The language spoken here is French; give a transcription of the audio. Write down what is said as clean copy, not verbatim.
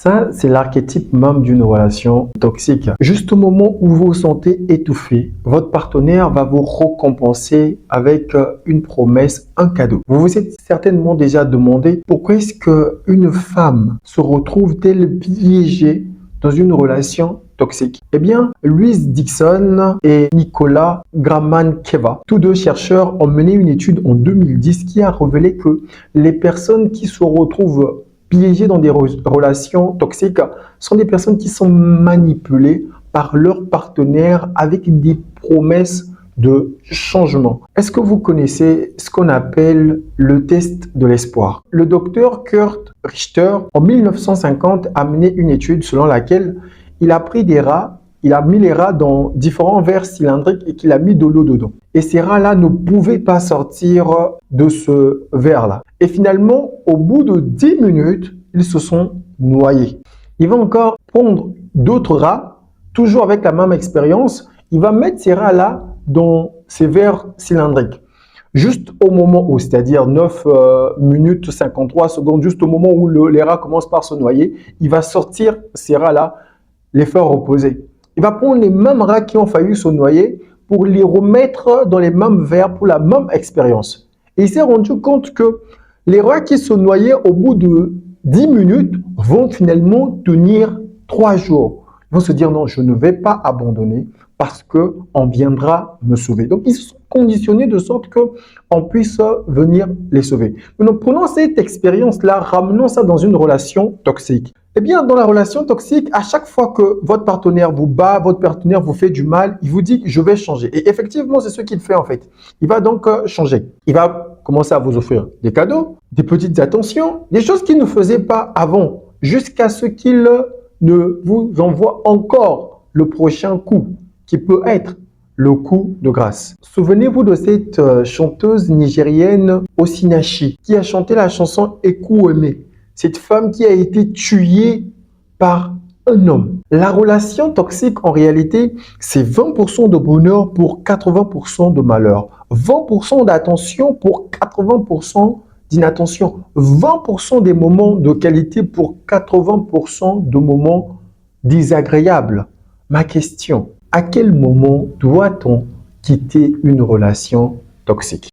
Ça, c'est l'archétype même d'une relation toxique. Juste au moment où vous vous sentez étouffé, votre partenaire va vous récompenser avec une promesse, un cadeau. Vous vous êtes certainement déjà demandé pourquoi est-ce qu'une femme se retrouve-t-elle piégée dans une relation toxique? Eh bien, Louise Dixon et Nicolas Gramankeva, tous deux chercheurs, ont mené une étude en 2010 qui a révélé que les personnes qui se retrouvent piégées dans des relations toxiques sont des personnes qui sont manipulées par leur partenaire avec des promesses de changement. Est-ce que vous connaissez ce qu'on appelle le test de l'espoir? Le docteur Kurt Richter, en 1950, a mené une étude selon laquelle il a pris des rats, il a mis les rats dans différents verres cylindriques et qu'il a mis de l'eau dedans. Et ces rats-là ne pouvaient pas sortir de ce verre-là. Et finalement, au bout de 10 minutes, ils se sont noyés. Il va encore prendre d'autres rats, toujours avec la même expérience. Il va mettre ces rats-là dans ces verres cylindriques. Juste au moment où, c'est-à-dire 9 minutes 53 secondes, juste au moment où les rats commencent par se noyer, il va sortir ces rats-là, les faire reposer. Il va prendre les mêmes rats qui ont failli se noyer pour les remettre dans les mêmes verres pour la même expérience. Et il s'est rendu compte que les rats qui se noyaient au bout de 10 minutes vont finalement tenir 3 jours. Ils vont se dire non, je ne vais pas abandonner parce qu'on viendra me sauver. Donc, ils sont conditionnés de sorte qu'on puisse venir les sauver. Maintenant, prenons cette expérience-là, ramenons ça dans une relation toxique. Eh bien, dans la relation toxique, à chaque fois que votre partenaire vous bat, votre partenaire vous fait du mal, il vous dit « je vais changer ». Et effectivement, c'est ce qu'il fait en fait. Il va donc changer. Il va commencer à vous offrir des cadeaux, des petites attentions, des choses qu'il ne faisait pas avant, jusqu'à ce qu'il ne vous envoie encore le prochain coup, qui peut être le coup de grâce. Souvenez-vous de cette chanteuse nigérienne Osinachi, qui a chanté la chanson « Ekuweme ». Cette femme qui a été tuée par un homme. La relation toxique, en réalité, c'est 20% de bonheur pour 80% de malheur. 20% d'attention pour 80% d'inattention. 20% des moments de qualité pour 80% de moments désagréables. Ma question, à quel moment doit-on quitter une relation toxique?